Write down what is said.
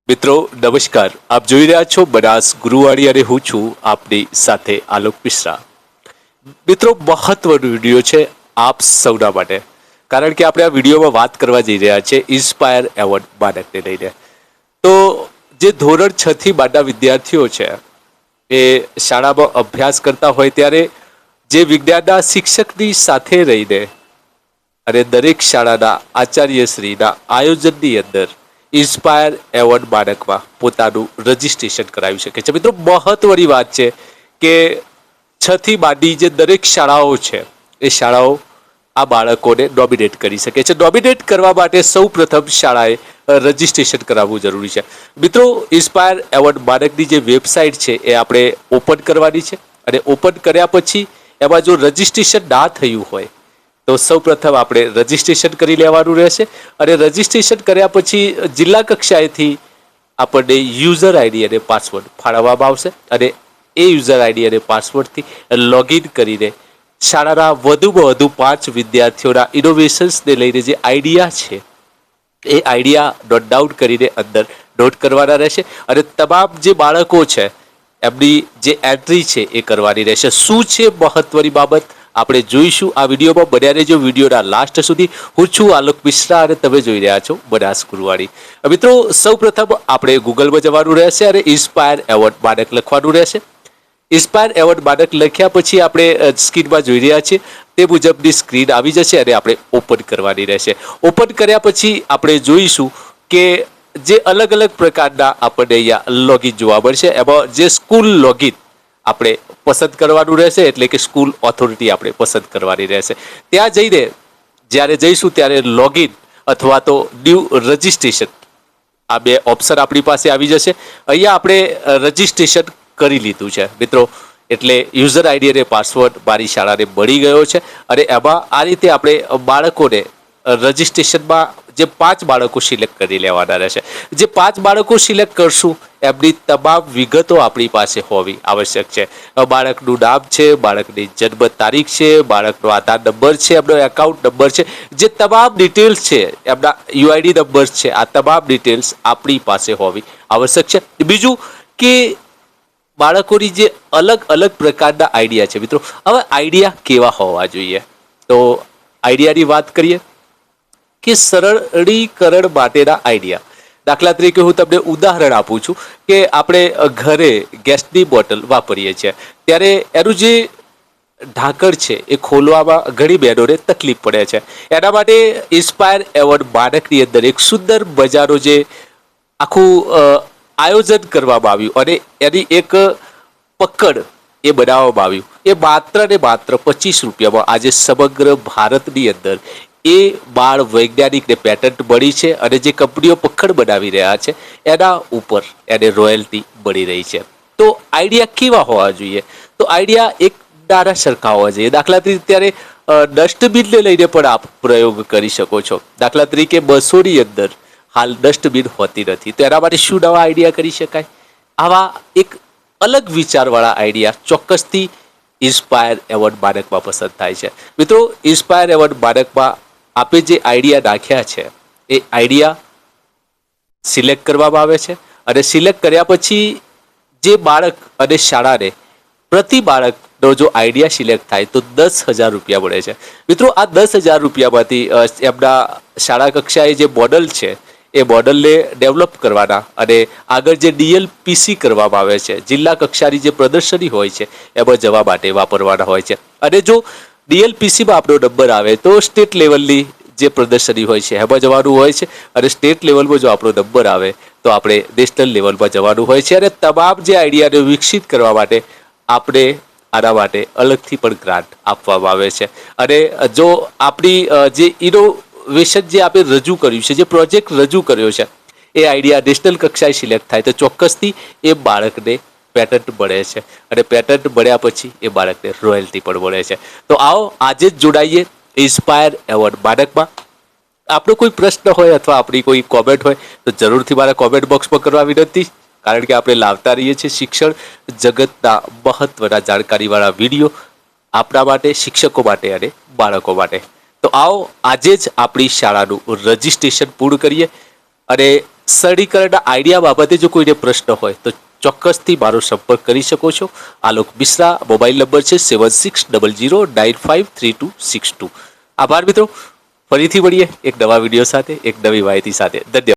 મિત્રો નમસ્કાર, આપ જોઈ રહ્યા છો બનાસ ગુરુવાણી અને હું છું આપની સાથે આલોક મિશ્રા. મિત્રો મહત્વનો વિડીયો છે આપ સૌના માટે, કારણ કે આપણે આ વિડીયોમાં વાત કરવા જઈ રહ્યા છે ઇન્સ્પાયર એવોર્ડ બાળકને લઈને. તો જે ધોરણ 6 થી 12ના વિદ્યાર્થીઓ છે એ શાળામાં અભ્યાસ કરતા હોય ત્યારે જે વિજ્ઞાનના શિક્ષકની સાથે રહીને અને દરેક શાળાના આચાર્યશ્રીના આયોજનની અંદર ઇન્સ્પાયર એવોર્ડ બાળકમાં પોતાનું રજીસ્ટ્રેશન કરાવી શકે છે. મિત્રો મહત્વની વાત છે કે 6 થી 12ની જે દરેક શાળાઓ છે એ શાળાઓ આ બાળકોને નોમિનેટ કરી શકે છે. નોમિનેટ કરવા માટે સૌ પ્રથમ શાળાએ રજીસ્ટ્રેશન કરાવવું જરૂરી છે. મિત્રો ઇન્સ્પાયર એવોર્ડ બાળકની જે વેબસાઇટ છે એ આપણે ઓપન કરવાની છે અને ઓપન કર્યા પછી એમાં જો રજીસ્ટ્રેશન ના થયું હોય તો સૌ પ્રથમ આપણે રજીસ્ટ્રેશન કરી લેવાનું રહેશે અને રજીસ્ટ્રેશન કર્યા પછી જિલ્લા કક્ષાએથી આપણને યુઝર આઈડી અને પાસવર્ડ ફાળવવામાં આવશે અને એ યુઝર આઈડી અને પાસવર્ડથી લોગિન કરીને શાળાના વધુમાં વધુ 5 વિદ્યાર્થીઓના ઇનોવેશન્સને લઈને જે આઈડિયા છે એ આઈડિયા નોટ ડાઉન કરીને અંદર નોટ કરવાના રહેશે અને તમામ જે બાળકો છે એમની જે એન્ટ્રી છે એ કરવાની રહેશે. શું છે મહત્વની બાબત આપણે જોઈશું આ વિડીયોમાં. બન્યા રહેજો વિડીયોના લાસ્ટ સુધી. હું છું આલોક મિશ્રા અને તમે જોઈ રહ્યા છો બનાસ ગુરુવાણી. મિત્રો સૌ પ્રથમ આપણે ગૂગલમાં જવાનું રહેશે અને ઇન્સ્પાયર એવોર્ડ બાળક લખવાનું રહેશે. ઇન્સ્પાયર એવોર્ડ બાળક લખ્યા પછી આપણે સ્ક્રીનમાં જોઈ રહ્યા છીએ તે મુજબની સ્ક્રીન આવી જશે અને આપણે ઓપન કરવાની રહેશે. ઓપન કર્યા પછી આપણે જોઈશું કે જે અલગ અલગ પ્રકારના આપણને અહીંયા લોગિન જોવા મળશે. એમાં જે સ્કૂલ લોગિન આપણે પસંદ કરવાનું રહેશે, એટલે કે સ્કૂલ ઓથોરિટી આપણે પસંદ કરવાની રહેશે. ત્યાં જઈને જ્યારે જઈશું ત્યારે લોગિન અથવા તો ન્યૂ રજિસ્ટ્રેશન આ બે ઓપ્શન આપણી પાસે આવી જશે. અહીંયા આપણે રજિસ્ટ્રેશન કરી લીધું છે મિત્રો, એટલે યુઝર આઈડી અને પાસવર્ડ મારી શાળાને મળી ગયો છે અને એમાં આ રીતે આપણે બાળકોને રજિસ્ટ્રેશનમાં જે 5 બાળકો સિલેક્ટ કરી લેવાના રહેશે. જે 5 બાળકો સિલેક્ટ કરશું એમની તમામ વિગતો આપણી પાસે હોવી આવશ્યક છે. બાળકનું નામ છે, બાળકની જન્મ તારીખ છે, બાળકનો આધાર નંબર છે, એમનો એકાઉન્ટ નંબર છે, જે તમામ ડિટેલ્સ છે, એમના યુઆઈડી નંબર છે, આ તમામ ડિટેલ્સ આપણી પાસે હોવી આવશ્યક છે. બીજું કે બાળકોની જે અલગ અલગ પ્રકારના આઈડિયા છે મિત્રો, હવે આઈડિયા કેવા હોવા જોઈએ તો આઈડિયાની વાત કરીએ કે સરળીકરણ માટેના આઈડિયા. દાખલા તરીકે હું તમને ઉદાહરણ આપું છું કે આપણે ઘરે ગેસની બોટલ વાપરીએ છીએ ત્યારે એનું જે ઢાંકણ છે એ ખોલવામાં ઘણી બહેનોને તકલીફ પડે છે. એના માટે ઇન્સ્પાયર એવોર્ડ બાળકની અંદર એક સુંદર મજાનો જે આખું આયોજન કરવામાં આવ્યું અને એની એક પકડ એ બનાવવામાં આવ્યું. એ માત્ર ને માત્ર 25 રૂપિયામાં આજે સમગ્ર ભારતની અંદર એ બાળ વૈજ્ઞાનિકને પેટન્ટ મળી છે અને જે કંપનીઓ પકડ બનાવી રહ્યા છે એના ઉપર એને રોયલ્ટી મળી રહી છે. તો આઈડિયા કેવા હોવા જોઈએ તો આઈડિયા એક નાના સરખા હોવા જોઈએ. દાખલા તરીકે ત્યારે ડસ્ટબિનને લઈને પણ આપ પ્રયોગ કરી શકો છો. દાખલા તરીકે બસોની અંદર હાલ ડસ્ટબિન હોતી નથી, તો એના માટે શું નવા આઈડિયા કરી શકાય? આવા એક અલગ વિચારવાળા આઈડિયા ચોક્કસથી ઇન્સ્પાયર એવોર્ડ બાળકમાં પસંદ થાય છે. મિત્રો ઇન્સ્પાયર એવોર્ડ બાળકમાં આપે જે આઈડિયા નાખ્યા છે એ આઈડિયા સિલેક્ટ કરવામાં આવે છે અને સિલેક્ટ કર્યા પછી જે બાળક અને શાળાને પ્રતિ બાળકનો જો આઈડિયા સિલેક્ટ થાય તો 10,000 રૂપિયા મળે છે. મિત્રો આ 10,000 રૂપિયામાંથી એમના શાળા કક્ષાએ જે મોડલ છે એ મોડલને ડેવલપ કરવાના અને આગળ જે DLPC કરવામાં આવે છે, જિલ્લા કક્ષાની જે પ્રદર્શની હોય છે એમાં જવા માટે વાપરવાના હોય છે. અને જો DLPCમાં આપણો નંબર આવે તો સ્ટેટ લેવલની જે પ્રદર્શની હોય છે એમાં જવાનું હોય છે અને સ્ટેટ લેવલમાં જો આપણો નંબર આવે તો આપણે નેશનલ લેવલમાં જવાનું હોય છે. અને તમામ જે આઈડિયાને વિકસિત કરવા માટે આપણે આના માટે અલગથી પણ ગ્રાન્ટ આપવામાં આવે છે. અને જો આપણી જે ઇનોવેશન જે આપણે રજૂ કર્યું છે, જે પ્રોજેક્ટ રજૂ કર્યો છે એ આઈડિયા નેશનલ કક્ષાએ સિલેક્ટ થાય તો ચોક્કસથી એ બાળકને પેટન્ટ મળે છે અને પેટન્ટ મળ્યા પછી એ બાળકને રોયલ્ટી પણ મળે છે. તો આવો આજે જ જોડાઈએ ઇન્સ્પાયર એવોર્ડ બાળકમાં. આપણો કોઈ પ્રશ્ન હોય અથવા આપણી કોઈ કોમેન્ટ હોય તો જરૂરથી મારા કોમેન્ટ બોક્સમાં કરવા વિનંતી, કારણ કે આપણે લાવતા રહીએ છીએ શિક્ષણ જગતના મહત્વના જાણકારીવાળા વિડીયો આપણા માટે, શિક્ષકો માટે અને બાળકો માટે. તો આવો આજે જ આપણી શાળાનું રજિસ્ટ્રેશન પૂર્ણ કરીએ અને સરળીકરણના આઈડિયા બાબતે જો કોઈને પ્રશ્ન હોય તો ચોક્કસથી મારો સંપર્ક કરી શકો છો. આલોક મિશ્રા, મોબાઈલ નંબર છે 7600953262. આભાર મિત્રો, ફરીથી મળીએ એક નવા વિડીયો સાથે, એક નવી માહિતી સાથે. ધન્યવાદ.